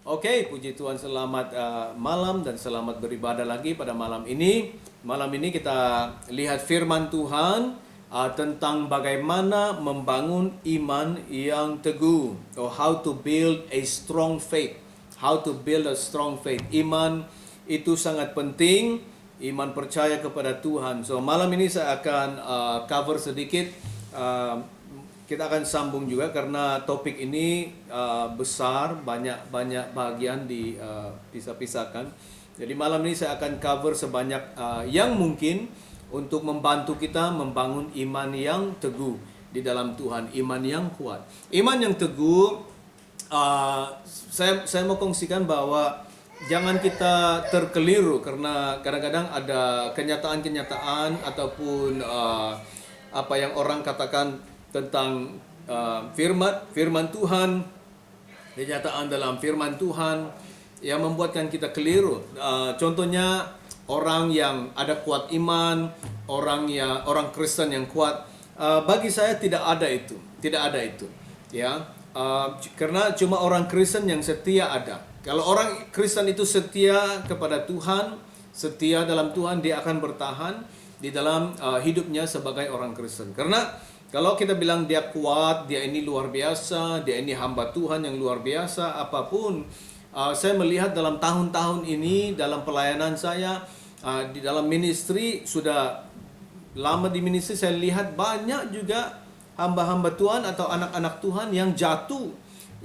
Oke, puji Tuhan, selamat malam dan selamat beribadah lagi pada malam ini. Malam ini kita lihat firman Tuhan tentang bagaimana membangun iman yang teguh, or how to build a strong faith. How to build a strong faith. Iman itu sangat penting, iman percaya kepada Tuhan. So malam ini saya akan cover sedikit. Kita akan sambung juga karena topik ini besar, banyak bagian dipisah-pisahkan. Jadi malam ini saya akan cover sebanyak yang mungkin untuk membantu kita membangun iman yang teguh di dalam Tuhan, iman yang kuat. Iman yang teguh, saya mau kongsikan bahwa jangan kita terkeliru karena kadang-kadang ada kenyataan-kenyataan ataupun apa yang orang katakan tentang firman Tuhan, kenyataan dalam firman Tuhan yang membuatkan kita keliru. Contohnya orang yang ada kuat iman, orang Kristen yang kuat. Bagi saya tidak ada itu, ya. Karena cuma orang Kristen yang setia ada. Kalau orang Kristen itu setia kepada Tuhan, setia dalam Tuhan, dia akan bertahan di dalam hidupnya sebagai orang Kristen. Karena kalau kita bilang dia kuat, dia ini luar biasa, dia ini hamba Tuhan yang luar biasa, apapun, saya melihat dalam tahun-tahun ini, dalam pelayanan saya, di dalam ministry, sudah lama di ministry, saya lihat banyak juga hamba-hamba Tuhan atau anak-anak Tuhan yang jatuh.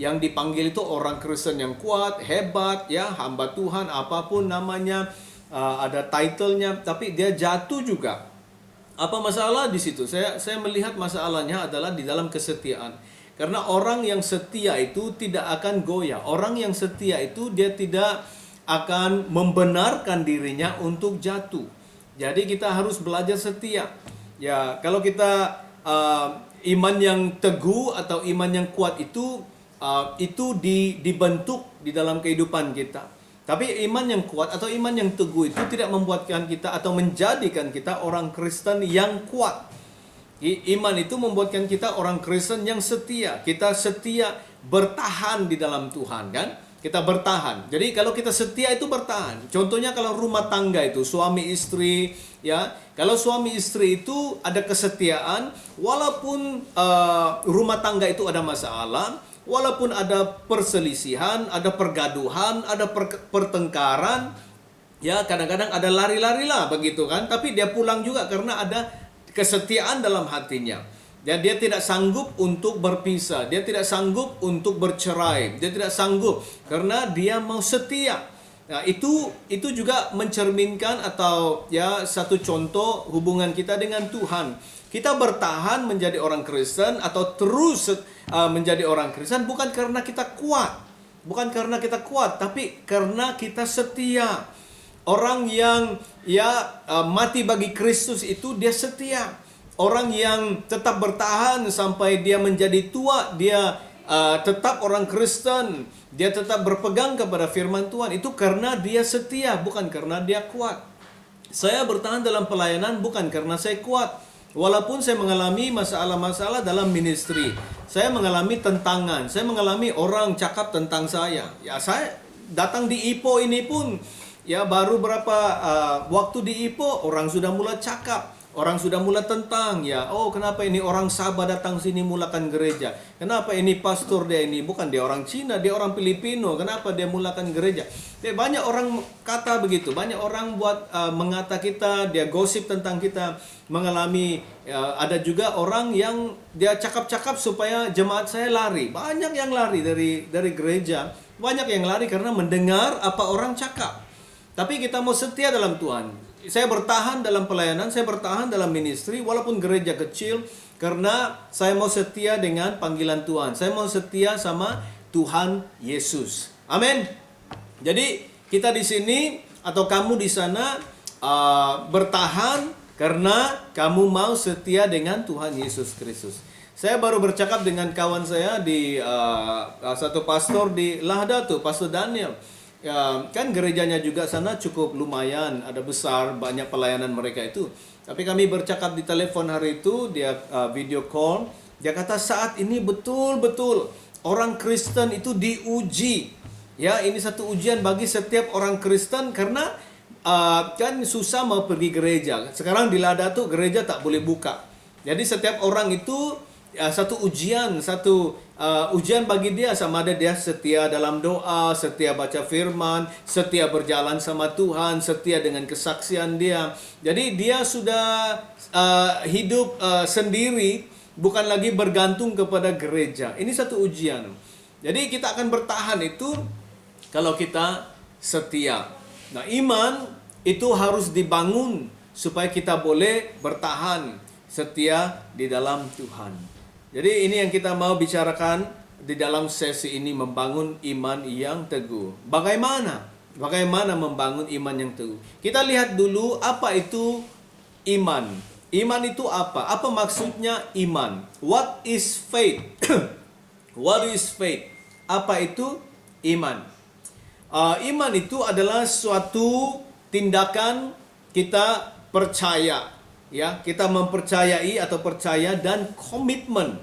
Yang dipanggil itu orang Kristen yang kuat, hebat, ya, hamba Tuhan, apapun namanya, ada title-nya, tapi dia jatuh juga. Apa masalah di situ? Saya melihat masalahnya adalah di dalam kesetiaan. Karena orang yang setia itu tidak akan goyah. Orang yang setia itu dia tidak akan membenarkan dirinya untuk jatuh. Jadi kita harus belajar setia. Ya, kalau kita iman yang teguh atau iman yang kuat itu dibentuk di dalam kehidupan kita. Tapi iman yang kuat atau iman yang teguh itu tidak membuatkan kita atau menjadikan kita orang Kristen yang kuat. Iman itu membuatkan kita orang Kristen yang setia. Kita setia bertahan di dalam Tuhan, kan? Kita bertahan. Jadi kalau kita setia itu bertahan. Contohnya kalau rumah tangga itu suami istri, ya. Kalau suami istri itu ada kesetiaan, walaupun rumah tangga itu ada masalah, walaupun ada perselisihan, ada pergaduhan, ada pertengkaran, ya kadang-kadang ada lari-larilah begitu kan, tapi dia pulang juga karena ada kesetiaan dalam hatinya. Dan dia tidak sanggup untuk berpisah, dia tidak sanggup untuk bercerai, dia tidak sanggup karena dia mau setia. Nah, itu juga mencerminkan atau ya satu contoh hubungan kita dengan Tuhan. Kita bertahan menjadi orang Kristen atau terus menjadi orang Kristen bukan karena kita kuat. Bukan karena kita kuat, tapi karena kita setia. Orang yang mati bagi Kristus itu dia setia. Orang yang tetap bertahan sampai dia menjadi tua, dia tetap orang Kristen. Dia tetap berpegang kepada firman Tuhan. Itu karena dia setia, bukan karena dia kuat. Saya bertahan dalam pelayanan bukan karena saya kuat. Walaupun saya mengalami masalah-masalah dalam ministry, saya mengalami tentangan, saya mengalami orang cakap tentang saya. Ya, saya datang di IPO ini pun, ya baru berapa waktu di IPO, orang sudah mulai cakap, orang sudah mulai tentang, ya, oh kenapa ini orang Sabah datang sini mulakan gereja? Kenapa ini pastor dia ini, bukan dia orang Cina, dia orang Filipino, kenapa dia mulakan gereja? Banyak orang kata begitu, banyak orang buat mengata kita, dia gosip tentang kita, mengalami ada juga orang yang dia cakap-cakap supaya jemaat saya lari. Banyak yang lari dari gereja, banyak yang lari karena mendengar apa orang cakap. Tapi kita mau setia dalam Tuhan. Saya bertahan dalam pelayanan, saya bertahan dalam ministry walaupun gereja kecil karena saya mau setia dengan panggilan Tuhan. Saya mau setia sama Tuhan Yesus. Amin. Jadi kita di sini atau kamu di sana bertahan karena kamu mau setia dengan Tuhan Yesus Kristus. Saya baru bercakap dengan kawan saya di satu pastor di Lahda tuh, Pastor Daniel. Ya, kan gerejanya juga sana cukup lumayan, ada besar, banyak pelayanan mereka itu. Tapi kami bercakap di telepon hari itu, dia video call, dia kata saat ini betul-betul orang Kristen itu diuji. Ya, ini satu ujian bagi setiap orang Kristen karena kan susah mau pergi gereja. Sekarang di Lada tuh gereja tak boleh buka. Jadi setiap orang itu satu ujian bagi dia, sama ada dia setia dalam doa, setia baca firman, setia berjalan sama Tuhan, setia dengan kesaksian dia. Jadi dia sudah hidup sendiri, bukan lagi bergantung kepada gereja. Ini satu ujian. Jadi kita akan bertahan itu kalau kita setia. Nah, iman itu harus dibangun supaya kita boleh bertahan setia di dalam Tuhan. Jadi ini yang kita mau bicarakan di dalam sesi ini, membangun iman yang teguh. Bagaimana membangun iman yang teguh? Kita lihat dulu apa itu iman. Iman itu apa? Apa maksudnya iman? What is faith? What is faith? Apa itu iman? Iman itu adalah suatu tindakan kita percaya. Ya, kita mempercayai atau percaya dan komitmen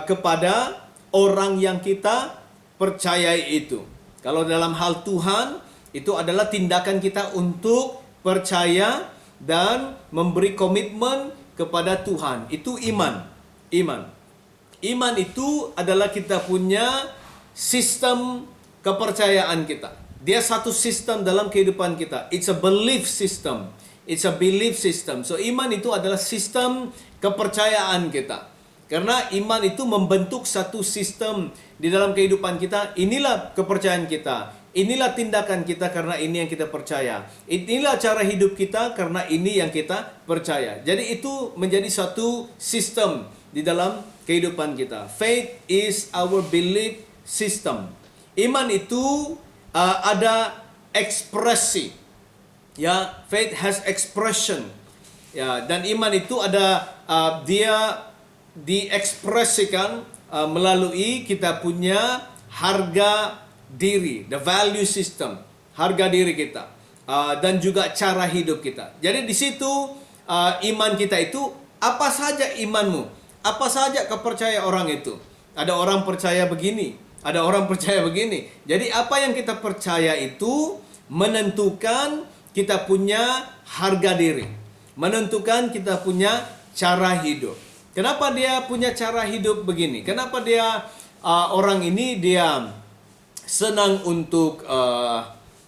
kepada orang yang kita percayai itu. Kalau dalam hal Tuhan, itu adalah tindakan kita untuk percaya dan memberi komitmen kepada Tuhan. Itu iman. Iman itu adalah kita punya sistem kepercayaan kita. Dia satu sistem dalam kehidupan kita. It's a belief system. It's a belief system. So iman itu adalah sistem kepercayaan kita. Karena iman itu membentuk satu sistem di dalam kehidupan kita. Inilah kepercayaan kita. Inilah tindakan kita karena ini yang kita percaya. Inilah cara hidup kita karena ini yang kita percaya. Jadi itu menjadi satu sistem di dalam kehidupan kita. Faith is our belief system. Iman itu ada ekspresi. Ya, faith has expression. Ya, dan iman itu ada dia diekspresikan melalui kita punya harga diri, the value system, harga diri kita, dan juga cara hidup kita. Jadi di situ iman kita itu apa saja imanmu, apa saja kepercayaan orang itu. Ada orang percaya begini, ada orang percaya begini. Jadi apa yang kita percaya itu menentukan kita punya harga diri, menentukan kita punya cara hidup. Kenapa dia punya cara hidup begini? Kenapa dia orang ini dia senang untuk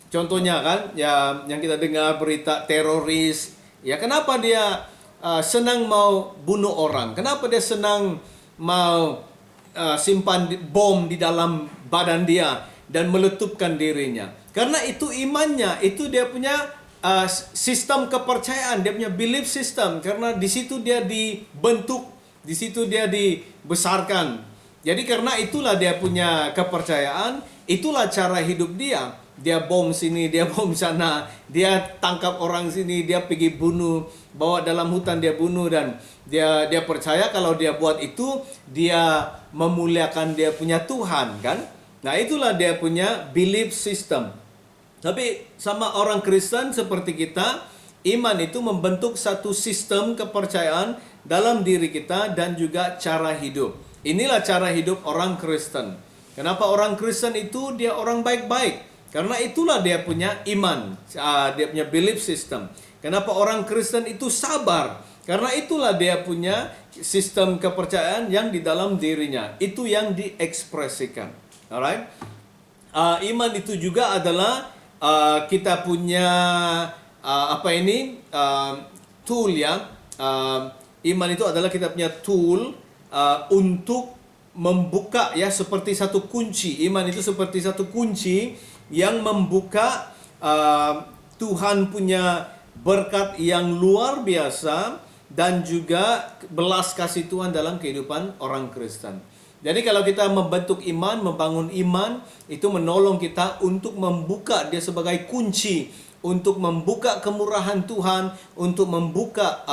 contohnya kan ya yang kita dengar berita teroris. Ya, kenapa dia senang mau bunuh orang? Kenapa dia senang mau simpan bom di dalam badan dia dan meletupkan dirinya? Karena itu imannya, itu dia punya sistem kepercayaan, dia punya belief system. Karena di situ dia dibentuk, di situ dia dibesarkan. Jadi karena itulah dia punya kepercayaan, itulah cara hidup dia. Dia bom sini, dia bom sana, dia tangkap orang sini, dia pergi bunuh, bawa dalam hutan dia bunuh, dan dia percaya kalau dia buat itu dia memuliakan dia punya Tuhan, kan? Nah, itulah dia punya belief system. Tapi sama orang Kristen seperti kita, iman itu membentuk satu sistem kepercayaan dalam diri kita dan juga cara hidup. Inilah cara hidup orang Kristen. Kenapa orang Kristen itu dia orang baik-baik? Karena itulah dia punya iman, dia punya belief system. Kenapa orang Kristen itu sabar? Karena itulah dia punya sistem kepercayaan yang di dalam dirinya. Itu yang diekspresikan. Alright? Iman itu juga adalah kita punya tool ya. Iman itu adalah kita punya tool untuk membuka ya, seperti satu kunci. Iman itu seperti satu kunci yang membuka Tuhan punya berkat yang luar biasa dan juga belas kasih Tuhan dalam kehidupan orang Kristen. Jadi kalau kita membentuk iman, membangun iman, itu menolong kita untuk membuka dia sebagai kunci, untuk membuka kemurahan Tuhan, untuk membuka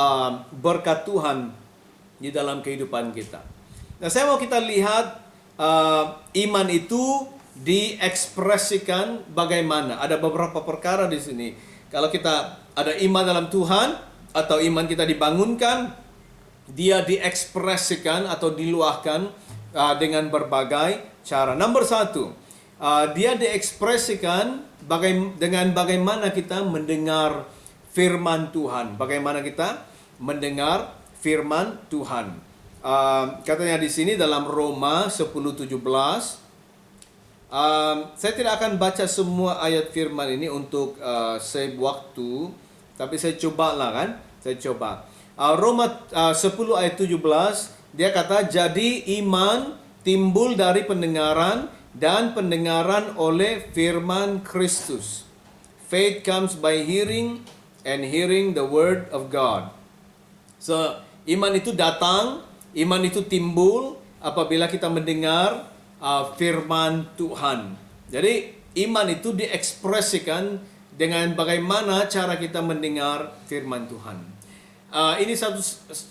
berkat Tuhan di dalam kehidupan kita. Nah, saya mau kita lihat iman itu diekspresikan bagaimana. Ada beberapa perkara di sini. Kalau kita ada iman dalam Tuhan atau iman kita dibangunkan, dia diekspresikan atau diluahkan dengan berbagai cara. Nomor satu, dia diekspresikan dengan bagaimana kita mendengar firman Tuhan. Bagaimana kita mendengar firman Tuhan. Katanya di sini dalam Roma 10:17. Saya tidak akan baca semua ayat firman ini untuk save waktu, tapi saya cobalah kan. Saya coba. Roma 10 ayat 17, dia kata, jadi iman timbul dari pendengaran dan pendengaran oleh firman Kristus. Faith comes by hearing and hearing the word of God. So, iman itu datang, iman itu timbul apabila kita mendengar firman Tuhan. Jadi, iman itu diekspresikan dengan bagaimana cara kita mendengar firman Tuhan. Ini satu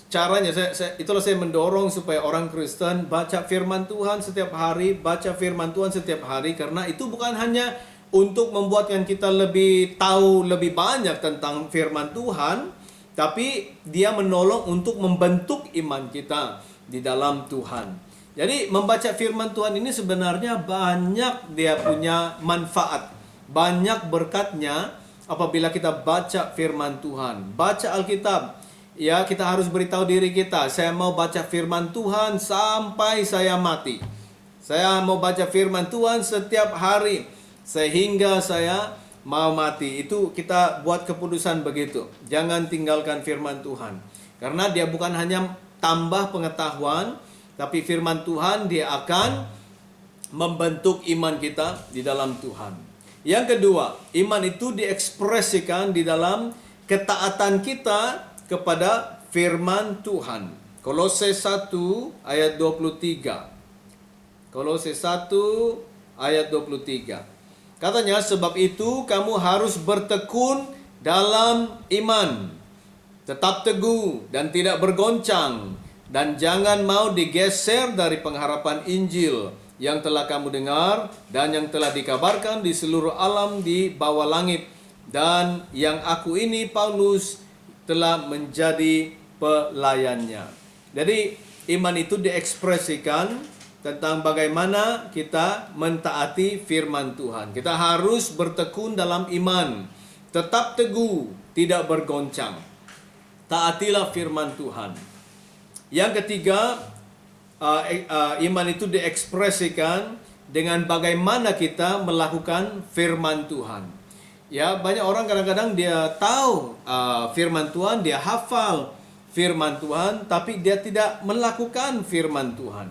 caranya, itulah saya mendorong supaya orang Kristen baca firman Tuhan setiap hari, baca firman Tuhan setiap hari, karena itu bukan hanya untuk membuatkan kita lebih tahu lebih banyak tentang firman Tuhan, tapi dia menolong untuk membentuk iman kita di dalam Tuhan. Jadi membaca firman Tuhan ini sebenarnya banyak dia punya manfaat, banyak berkatnya apabila kita baca firman Tuhan, baca Alkitab. Ya, kita harus beritahu diri kita, saya mau baca firman Tuhan sampai saya mati. Saya mau baca firman Tuhan setiap hari sehingga saya mau mati. Itu kita buat keputusan begitu. Jangan tinggalkan firman Tuhan. Karena dia bukan hanya tambah pengetahuan, tapi firman Tuhan dia akan membentuk iman kita di dalam Tuhan. Yang kedua, iman itu diekspresikan di dalam ketaatan kita kepada firman Tuhan. Kolose 1 ayat 23. Kolose 1 ayat 23. Katanya, sebab itu kamu harus bertekun dalam iman, tetap teguh dan tidak bergoncang, dan jangan mau digeser dari pengharapan Injil yang telah kamu dengar dan yang telah dikabarkan di seluruh alam di bawah langit, dan yang aku ini Paulus telah menjadi pelayannya. Jadi iman itu diekspresikan tentang bagaimana kita mentaati firman Tuhan. Kita harus bertekun dalam iman, tetap teguh, tidak bergoncang. Taatilah firman Tuhan. Yang ketiga, iman itu diekspresikan dengan bagaimana kita melakukan firman Tuhan. Ya, banyak orang kadang-kadang dia tahu firman Tuhan, dia hafal firman Tuhan, tapi dia tidak melakukan firman Tuhan.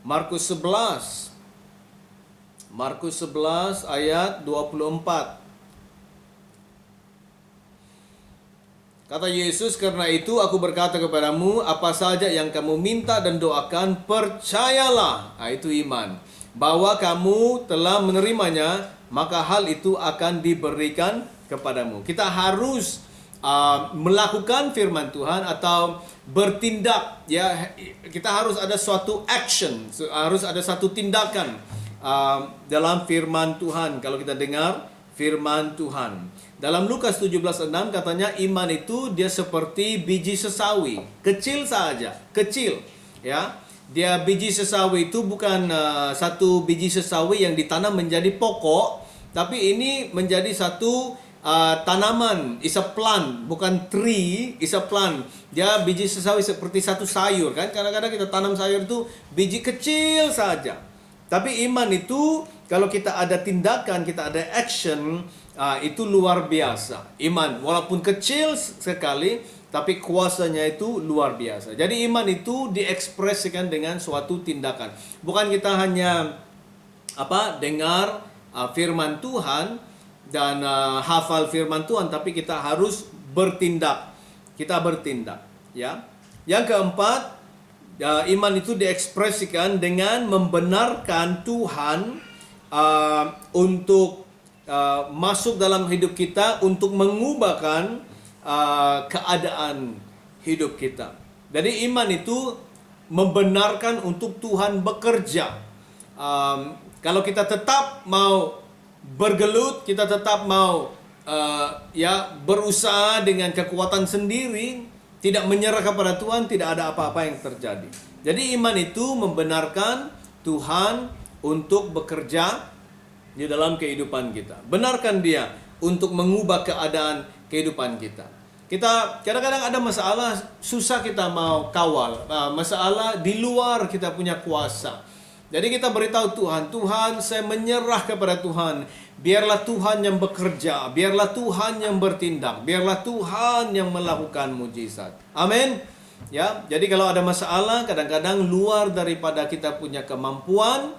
Markus 11 ayat 24. Kata Yesus, karena itu aku berkata kepadamu, apa saja yang kamu minta dan doakan, percayalah, itu iman, bahwa kamu telah menerimanya, maka hal itu akan diberikan kepadamu. Kita harus melakukan firman Tuhan atau bertindak, ya. Kita harus ada suatu action, harus ada satu tindakan dalam firman Tuhan. Kalau kita dengar firman Tuhan, dalam Lukas 17:6 katanya iman itu dia seperti biji sesawi, kecil saja, kecil, ya. Dia biji sesawi itu bukan satu biji sesawi yang ditanam menjadi pokok, tapi ini menjadi satu tanaman, is a plant, bukan tree, is a plant. Dia biji sesawi seperti satu sayur kan. Kadang-kadang kita tanam sayur itu biji kecil saja. Tapi iman itu kalau kita ada tindakan, kita ada action, itu luar biasa. Iman walaupun kecil sekali, tapi kuasanya itu luar biasa. Jadi iman itu diekspresikan dengan suatu tindakan. Bukan kita hanya dengar firman Tuhan dan hafal firman Tuhan, tapi kita harus bertindak. Kita bertindak, ya. Yang keempat, iman itu diekspresikan dengan membenarkan Tuhan untuk masuk dalam hidup kita, untuk mengubahkan keadaan hidup kita. Jadi iman itu membenarkan untuk Tuhan bekerja. Kalau kita tetap mau bergelut, kita tetap mau berusaha dengan kekuatan sendiri, tidak menyerah kepada Tuhan, tidak ada apa-apa yang terjadi. Jadi iman itu membenarkan Tuhan untuk bekerja di dalam kehidupan kita. Benarkan dia untuk mengubah keadaan kehidupan kita. Kita kadang-kadang ada masalah, susah kita mau kawal. Masalah di luar kita punya kuasa. Jadi kita beritahu Tuhan, Tuhan saya menyerah kepada Tuhan. Biarlah Tuhan yang bekerja, biarlah Tuhan yang bertindak, biarlah Tuhan yang melakukan mujizat. Amin. Ya, jadi kalau ada masalah kadang-kadang luar daripada kita punya kemampuan,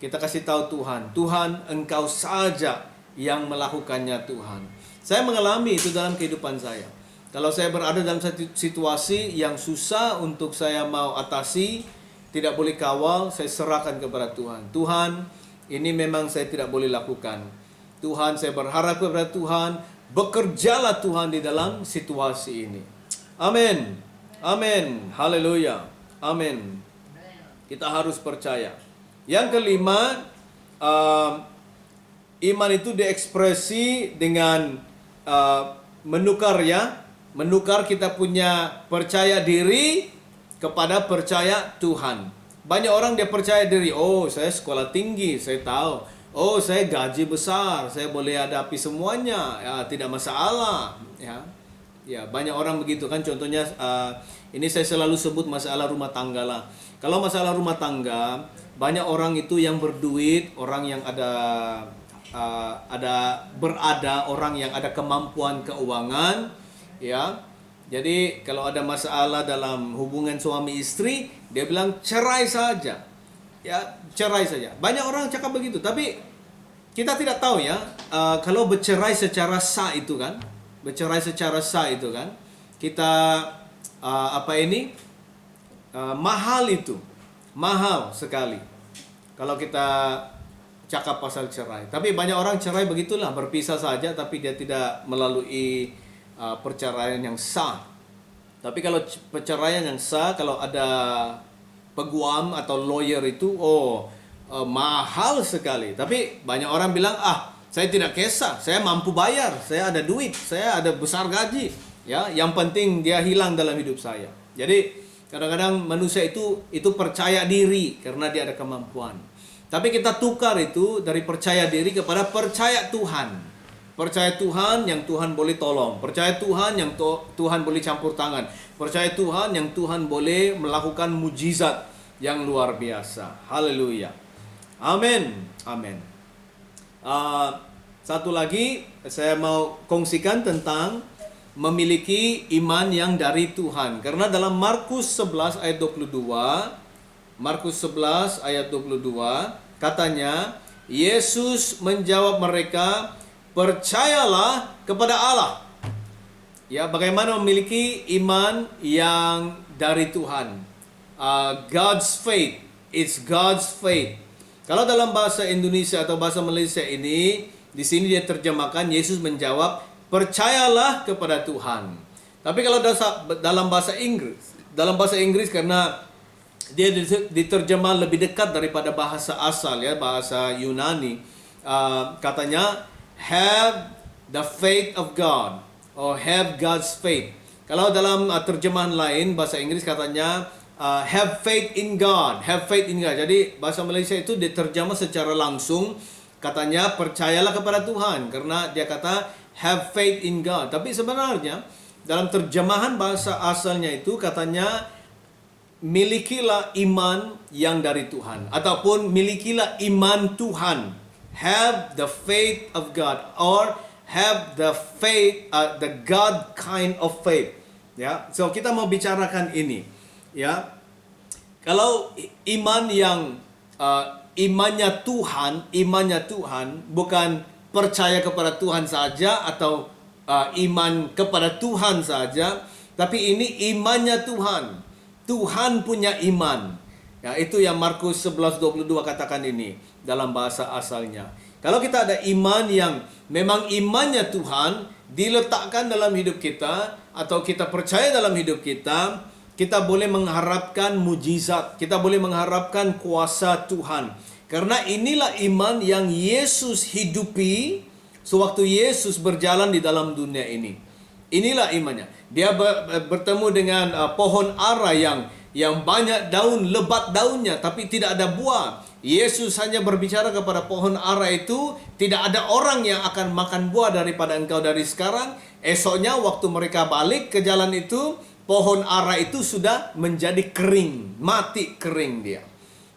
kita kasih tahu Tuhan, Tuhan Engkau saja yang melakukannya Tuhan. Saya mengalami itu dalam kehidupan saya. Kalau saya berada dalam satu situasi yang susah untuk saya mau atasi, tidak boleh kawal, saya serahkan kepada Tuhan. Tuhan, ini memang saya tidak boleh lakukan. Tuhan, saya berharap kepada Tuhan, bekerjalah Tuhan di dalam situasi ini. Amin. Amin. Haleluya. Amin. Kita harus percaya. Yang kelima, iman itu diekspresi dengan menukar kita punya percaya diri kepada percaya Tuhan. Banyak orang dia percaya diri, oh saya sekolah tinggi, saya tahu. Oh saya gaji besar, saya boleh hadapi semuanya, ya, tidak masalah. Ya banyak orang begitu kan. Contohnya ini saya selalu sebut masalah rumah tangga lah. Kalau masalah rumah tangga, banyak orang itu yang berduit, orang yang berada orang yang ada kemampuan keuangan, ya. Jadi kalau ada masalah dalam hubungan suami istri, dia bilang cerai saja. Ya, cerai saja. Banyak orang cakap begitu, tapi kita tidak tahu ya, kalau bercerai secara sah itu kan, kita mahal itu. Mahal sekali. Kalau kita cakap pasal cerai. Tapi banyak orang cerai begitulah, berpisah saja tapi dia tidak melalui perceraian yang sah. Tapi kalau perceraian yang sah, kalau ada peguam atau lawyer itu, mahal sekali. Tapi banyak orang bilang, saya tidak kisah, saya mampu bayar, saya ada duit, saya ada besar gaji. Ya, yang penting dia hilang dalam hidup saya. Jadi kadang-kadang manusia itu percaya diri karena dia ada kemampuan. Tapi kita tukar itu dari percaya diri kepada percaya Tuhan. Percaya Tuhan yang Tuhan boleh tolong. Percaya Tuhan yang Tuhan boleh campur tangan. Percaya Tuhan yang Tuhan boleh melakukan mujizat yang luar biasa. Haleluya. Amin. Amin. Satu lagi saya mau kongsikan tentang memiliki iman yang dari Tuhan. Karena dalam Markus 11 ayat 22, katanya, Yesus menjawab mereka, percayalah kepada Allah. Ya, bagaimana memiliki iman yang dari Tuhan. God's faith. It's God's faith. Kalau dalam bahasa Indonesia atau bahasa Malaysia ini, di sini dia terjemahkan Yesus menjawab, percayalah kepada Tuhan. Tapi kalau dalam bahasa Inggris karena dia diterjemah lebih dekat daripada bahasa asal ya, bahasa Yunani, katanya have the faith of God or have God's faith. Kalau dalam terjemahan lain bahasa Inggris katanya have faith in God, have faith in God. Jadi bahasa Malaysia itu diterjemah secara langsung, katanya percayalah kepada Tuhan, karena dia kata have faith in God. Tapi sebenarnya dalam terjemahan bahasa asalnya itu katanya milikilah iman yang dari Tuhan, ataupun milikilah iman Tuhan. Have the faith of God, or have the faith, the God kind of faith. Ya, so kita mau bicarakan ini. Ya, kalau iman yang imannya Tuhan bukan percaya kepada Tuhan saja atau iman kepada Tuhan saja, tapi ini imannya Tuhan. Tuhan punya iman. Ya, itu yang Markus 11:22 katakan ini dalam bahasa asalnya. Kalau kita ada iman yang memang imannya Tuhan diletakkan dalam hidup kita, atau kita percaya dalam hidup kita, kita boleh mengharapkan mujizat, kita boleh mengharapkan kuasa Tuhan. Karena inilah iman yang Yesus hidupi sewaktu Yesus berjalan di dalam dunia ini. Inilah imannya. Dia bertemu dengan pohon ara yang banyak daun, lebat daunnya, tapi tidak ada buah. Yesus hanya berbicara kepada pohon ara itu, tidak ada orang yang akan makan buah daripada engkau dari sekarang. Esoknya waktu mereka balik ke jalan itu, pohon ara itu sudah menjadi kering, mati kering dia.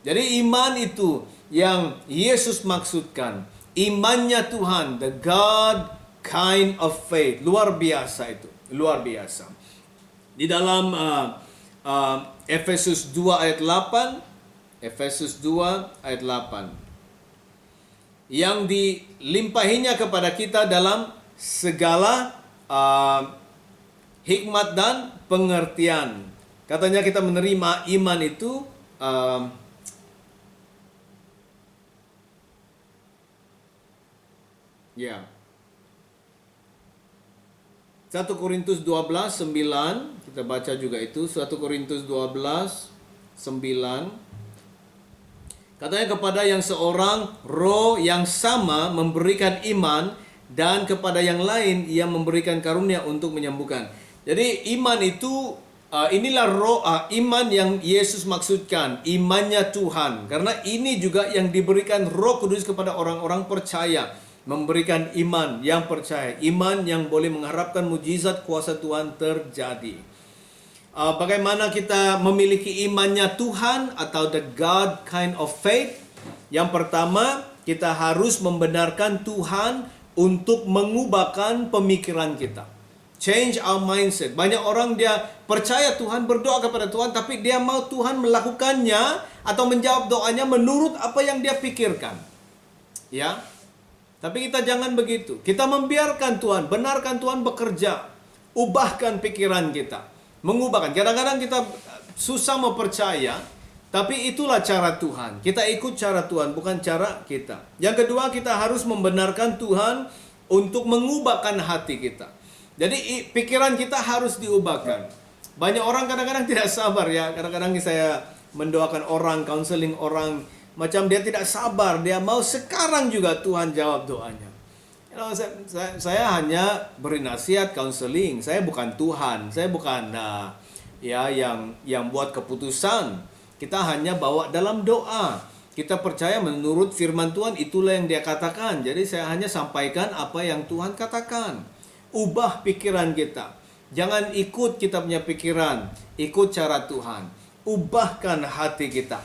Jadi iman itu yang Yesus maksudkan. Imannya Tuhan, the God kind of faith. Luar biasa itu, luar biasa. Di dalam Efesus 2 ayat 8, Efesus 2 ayat 8. Yang dilimpahinya kepada kita dalam segala hikmat dan pengertian. Katanya kita menerima iman itu ya. 1 Korintus 12:9 kita baca juga itu. 1 Korintus 12:9. Katanya kepada yang seorang roh yang sama memberikan iman, dan kepada yang lain ia memberikan karunia untuk menyembuhkan. Jadi iman itu inilah roh iman yang Yesus maksudkan, imannya Tuhan. Karena ini juga yang diberikan Roh Kudus kepada orang-orang percaya, memberikan iman yang percaya, iman yang boleh mengharapkan mujizat kuasa Tuhan terjadi. Bagaimana kita memiliki imannya Tuhan atau the God kind of faith? Yang pertama, kita harus membenarkan Tuhan untuk mengubahkan pemikiran kita. Change our mindset. Banyak orang dia percaya Tuhan, berdoa kepada Tuhan, tapi dia mau Tuhan melakukannya atau menjawab doanya menurut apa yang dia pikirkan. Ya. Tapi kita jangan begitu. Kita membiarkan Tuhan, benarkan Tuhan bekerja. Ubahkan pikiran kita. Mengubahkan. Kadang-kadang kita susah mau percaya, tapi itulah cara Tuhan. Kita ikut cara Tuhan, bukan cara kita. Yang kedua, kita harus membenarkan Tuhan untuk mengubahkan hati kita. Jadi pikiran kita harus diubahkan. Banyak orang kadang-kadang tidak sabar ya. Kadang-kadang saya mendoakan orang, counseling orang, macam dia tidak sabar, dia mau sekarang juga Tuhan jawab doanya. Saya hanya beri nasihat, counseling. Saya bukan Tuhan, saya bukan yang buat keputusan. Kita hanya bawa dalam doa. Kita percaya menurut firman Tuhan, itulah yang dia katakan. Jadi saya hanya sampaikan apa yang Tuhan katakan. Ubah pikiran kita. Jangan ikut kita punya pikiran, ikut cara Tuhan. Ubahkan hati kita.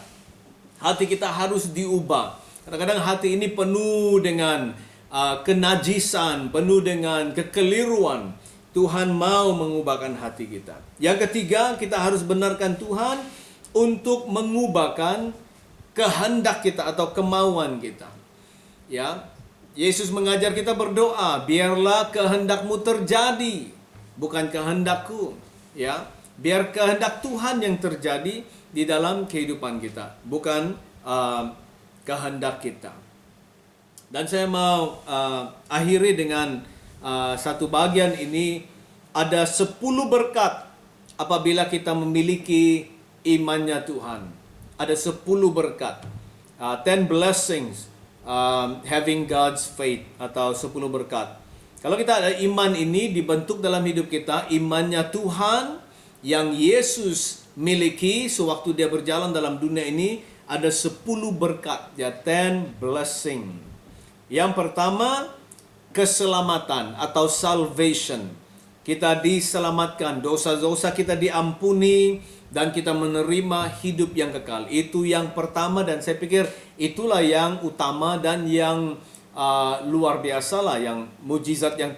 Hati kita harus diubah. Kadang-kadang hati ini penuh dengan kenajisan, penuh dengan kekeliruan. Tuhan mau mengubahkan hati kita. Yang ketiga, kita harus benarkan Tuhan untuk mengubahkan kehendak kita atau kemauan kita. Ya, Yesus mengajar kita berdoa, biarlah kehendakmu terjadi, bukan kehendakku. Ya, biar kehendak Tuhan yang terjadi di dalam kehidupan kita, bukan kehendak kita. Dan saya mau akhiri dengan satu bagian ini. Ada 10 berkat apabila kita memiliki imannya Tuhan. Ada 10 berkat. 10 blessings having God's faith, atau 10 berkat. Kalau kita ada iman ini dibentuk dalam hidup kita, imannya Tuhan yang Yesus miliki sewaktu dia berjalan dalam dunia ini, ada 10 berkat, ya, 10 blessing. Yang pertama, keselamatan atau salvation. Kita diselamatkan, dosa-dosa kita diampuni, dan kita menerima hidup yang kekal. Itu yang pertama, dan saya pikir itulah yang utama dan yang luar biasa lah, yang mujizat yang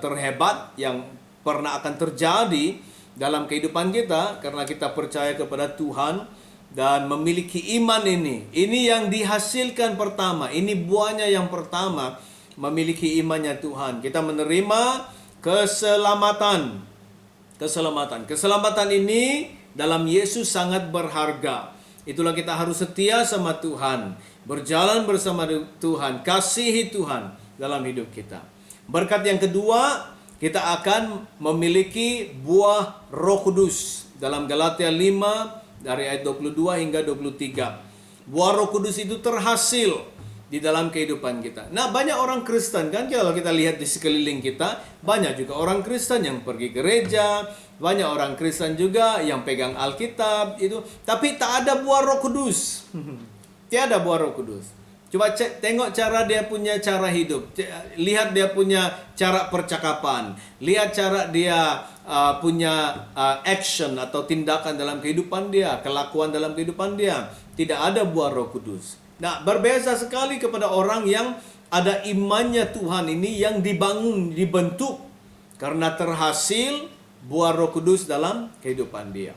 terhebat yang pernah akan terjadi dalam kehidupan kita, karena kita percaya kepada Tuhan dan memiliki iman ini. Ini yang dihasilkan pertama. Ini buahnya yang pertama, memiliki imannya Tuhan. Kita menerima keselamatan. Keselamatan ini dalam Yesus sangat berharga. Itulah kita harus setia sama Tuhan, berjalan bersama Tuhan, kasihi Tuhan dalam hidup kita. Berkat yang kedua, kita akan memiliki buah Roh Kudus. Dalam Galatia 5 dari ayat 22 hingga 23. Buah Roh Kudus itu terhasil di dalam kehidupan kita. Nah, banyak orang Kristen kan, kalau kita lihat di sekeliling kita, banyak juga orang Kristen yang pergi gereja, banyak orang Kristen juga yang pegang Alkitab itu, tapi tak ada buah Roh Kudus. Tiada buah Roh Kudus. Coba tengok cara dia punya cara hidup. Lihat dia punya cara percakapan. Lihat cara dia punya action atau tindakan dalam kehidupan dia, kelakuan dalam kehidupan dia. Tidak ada buah Roh Kudus. Nah, berbeza sekali kepada orang yang ada imannya Tuhan ini yang dibangun, dibentuk karena terhasil buah Roh Kudus dalam kehidupan dia.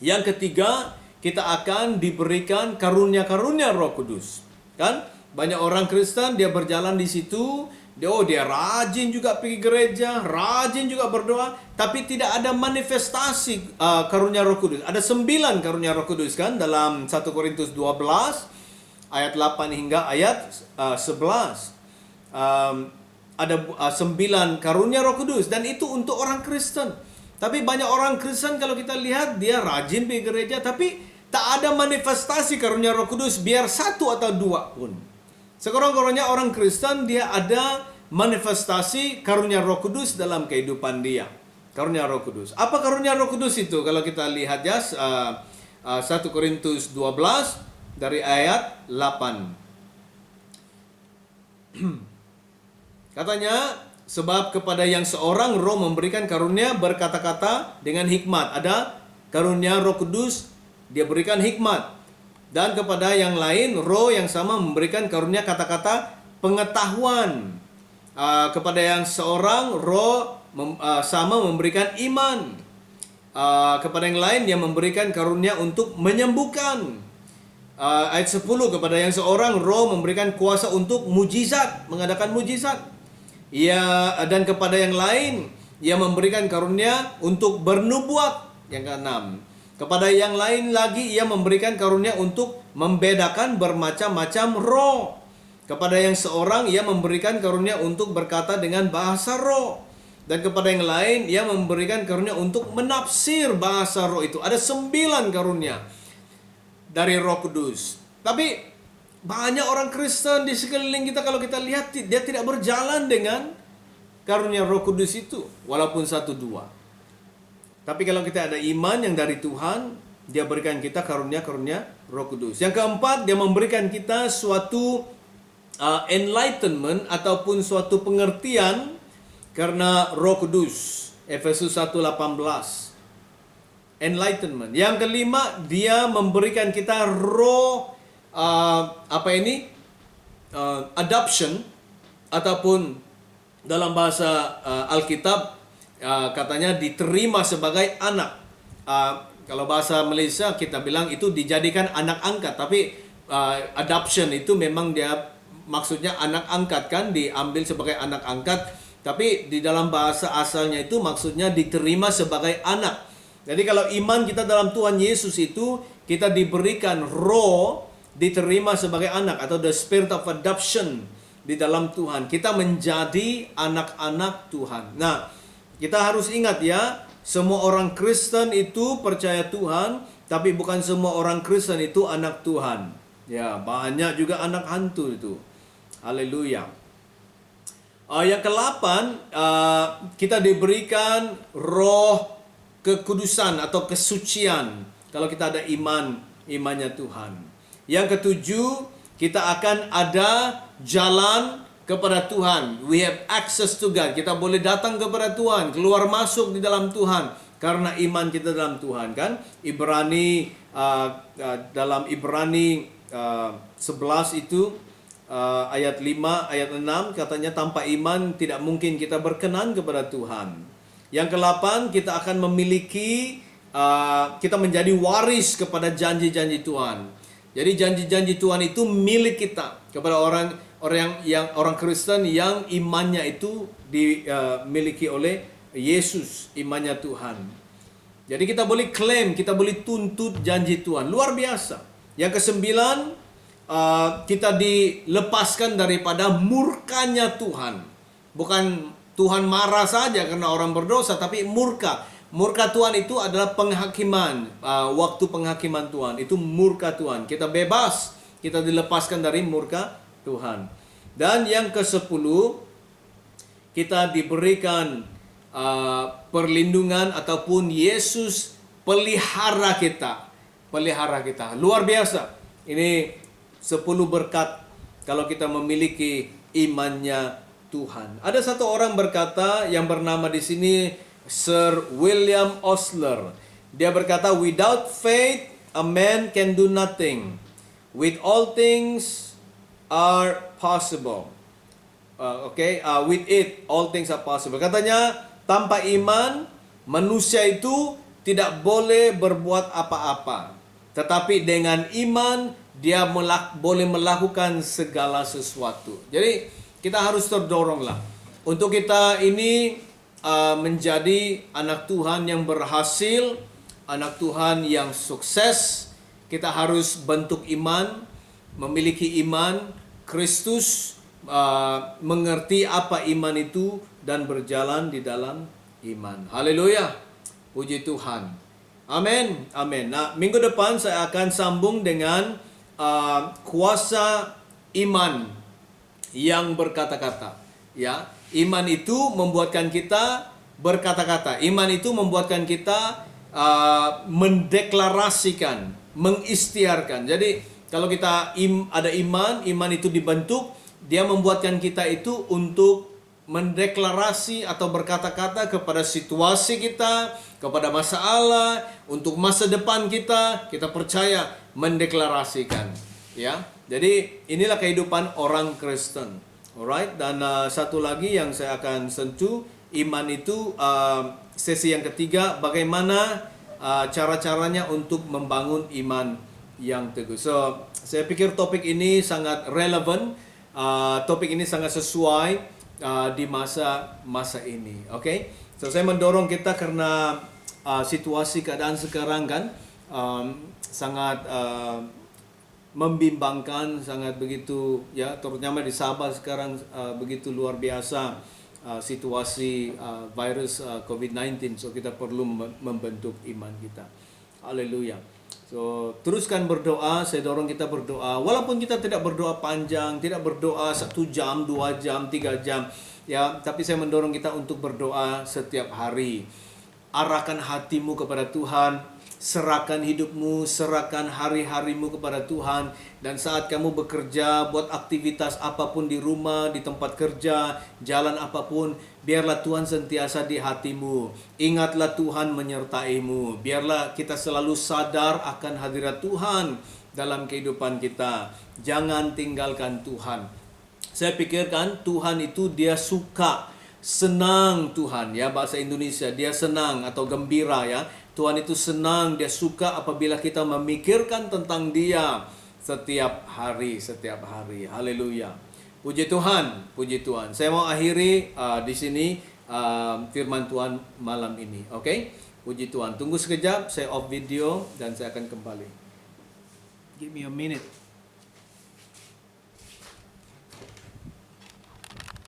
Yang ketiga, kita akan diberikan karunia-karunia Roh Kudus. Kan? Banyak orang Kristen dia berjalan di situ, dia rajin juga pergi gereja, rajin juga berdoa, tapi tidak ada manifestasi karunia Roh Kudus. Ada 9 karunia Roh Kudus kan dalam 1 Korintus 12 ayat 8 hingga ayat 11. Ada 9 karunia Roh Kudus dan itu untuk orang Kristen. Tapi banyak orang Kristen kalau kita lihat dia rajin pergi gereja tapi tak ada manifestasi karunia Roh Kudus biar 1 atau 2 pun. Sekurang-kurangnya orang Kristen dia ada manifestasi karunia Roh Kudus dalam kehidupan dia. Karunia Roh Kudus. Apa karunia Roh Kudus itu? Kalau kita lihat ya 1 Korintus 12 dari ayat 8. Katanya, sebab kepada yang seorang Roh memberikan karunia berkata-kata dengan hikmat. Ada karunia Roh Kudus, dia berikan hikmat. Dan kepada yang lain, Roh yang sama memberikan karunia kata-kata pengetahuan. Kepada yang seorang Roh sama memberikan iman. Kepada yang lain, dia memberikan karunia untuk menyembuhkan. Ayat 10, kepada yang seorang Roh memberikan kuasa untuk mujizat, mengadakan mujizat. Dan kepada yang lain ia memberikan karunia untuk bernubuat. Yang ke-6, kepada yang lain lagi ia memberikan karunia untuk membedakan bermacam-macam roh. Kepada yang seorang ia memberikan karunia untuk berkata dengan bahasa roh. Dan kepada yang lain ia memberikan karunia untuk menafsir bahasa roh itu. Ada 9 karunia dari Roh Kudus. Tapi banyak orang Kristen di sekeliling kita kalau kita lihat dia tidak berjalan dengan karunia Roh Kudus itu walaupun 1-2. Tapi kalau kita ada iman yang dari Tuhan, dia berikan kita karunia-karunia Roh Kudus. Yang keempat, dia memberikan kita suatu enlightenment ataupun suatu pengertian karena Roh Kudus. Efesus 1:18. Enlightenment. Yang kelima, dia memberikan kita roh adoption ataupun dalam bahasa Alkitab katanya diterima sebagai anak. Kalau bahasa Malaysia kita bilang itu dijadikan anak angkat, tapi adoption itu memang dia maksudnya anak angkat kan, diambil sebagai anak angkat, tapi di dalam bahasa asalnya itu maksudnya diterima sebagai anak. Jadi kalau iman kita dalam Tuhan Yesus itu, kita diberikan roh, diterima sebagai anak atau the spirit of adoption di dalam Tuhan. Kita menjadi anak-anak Tuhan. Nah, kita harus ingat ya, semua orang Kristen itu percaya Tuhan, tapi bukan semua orang Kristen itu anak Tuhan. Ya, banyak juga anak hantu itu. Haleluya. Yang ke-8, kita diberikan roh kekudusan atau kesucian kalau kita ada imannya Tuhan. Yang ke-7, kita akan ada jalan kepada Tuhan. We have access to God. Kita boleh datang kepada Tuhan, keluar masuk di dalam Tuhan karena iman kita dalam Tuhan kan. Dalam Ibrani 11 itu ayat 5, ayat 6 katanya tanpa iman tidak mungkin kita berkenan kepada Tuhan. Yang ke-8, kita akan memiliki, kita menjadi waris kepada janji-janji Tuhan. Jadi janji-janji Tuhan itu milik kita kepada orang Kristen yang imannya itu dimiliki oleh Yesus, imannya Tuhan. Jadi kita boleh klaim, kita boleh tuntut janji Tuhan. Luar biasa. Yang ke-9, kita dilepaskan daripada murkanya Tuhan. Bukan Tuhan marah saja karena orang berdosa, tapi murka. Murka Tuhan itu adalah penghakiman. Waktu penghakiman Tuhan itu murka Tuhan. Kita bebas, kita dilepaskan dari murka Tuhan. Dan yang ke-10, kita diberikan perlindungan ataupun Yesus pelihara kita. Pelihara kita. Luar biasa. Ini 10 berkat kalau kita memiliki imannya Tuhan. Ada satu orang berkata yang bernama di sini Sir William Osler. Dia berkata, without faith a man can do nothing. With all things are possible. With it all things are possible. Katanya, tanpa iman manusia itu tidak boleh berbuat apa-apa. Tetapi dengan iman dia boleh melakukan segala sesuatu. Jadi kita harus terdoronglah untuk kita ini menjadi anak Tuhan yang berhasil, anak Tuhan yang sukses. Kita harus bentuk iman, memiliki iman Kristus, mengerti apa iman itu dan berjalan di dalam iman. Haleluya. Puji Tuhan. Amin. Amin. Nah, minggu depan saya akan sambung dengan kuasa iman yang berkata-kata. Ya, iman itu membuatkan kita berkata-kata. Iman itu membuatkan kita mendeklarasikan, mengistiarkan. Jadi kalau kita ada iman itu dibentuk, dia membuatkan kita itu untuk mendeklarasi atau berkata-kata kepada situasi kita, kepada masalah, untuk masa depan kita percaya mendeklarasikan. Ya, jadi inilah kehidupan orang Kristen. Alright, dan satu lagi yang saya akan sentuh, iman itu sesi yang ketiga, bagaimana cara-caranya untuk membangun iman yang teguh. So, saya pikir topik ini sangat relevan, topik ini sangat sesuai di masa ini. Okay? So, saya mendorong kita karena situasi keadaan sekarang kan sangat membimbangkan, sangat begitu ya, terutama di Sabah sekarang begitu luar biasa situasi virus COVID-19. So kita perlu membentuk iman kita. Haleluya. So teruskan berdoa, saya dorong kita berdoa. Walaupun kita tidak berdoa panjang, tidak berdoa 1 jam, 2 jam, 3 jam, ya, tapi saya mendorong kita untuk berdoa setiap hari. Arahkan hatimu kepada Tuhan. Serahkan hidupmu, serahkan hari-harimu kepada Tuhan. Dan saat kamu bekerja, buat aktivitas apapun di rumah, di tempat kerja, jalan apapun, biarlah Tuhan sentiasa di hatimu. Ingatlah Tuhan menyertaimu. Biarlah kita selalu sadar akan hadirat Tuhan dalam kehidupan kita. Jangan tinggalkan Tuhan. Saya pikirkan Tuhan itu dia suka, senang Tuhan, ya, bahasa Indonesia, dia senang atau gembira, ya. Tuhan itu senang, dia suka apabila kita memikirkan tentang dia setiap hari. Haleluya. Puji Tuhan, puji Tuhan. Saya mau akhiri di sini firman Tuhan malam ini. Oke? Puji Tuhan. Tunggu sekejap, saya off video dan saya akan kembali. Give me a minute.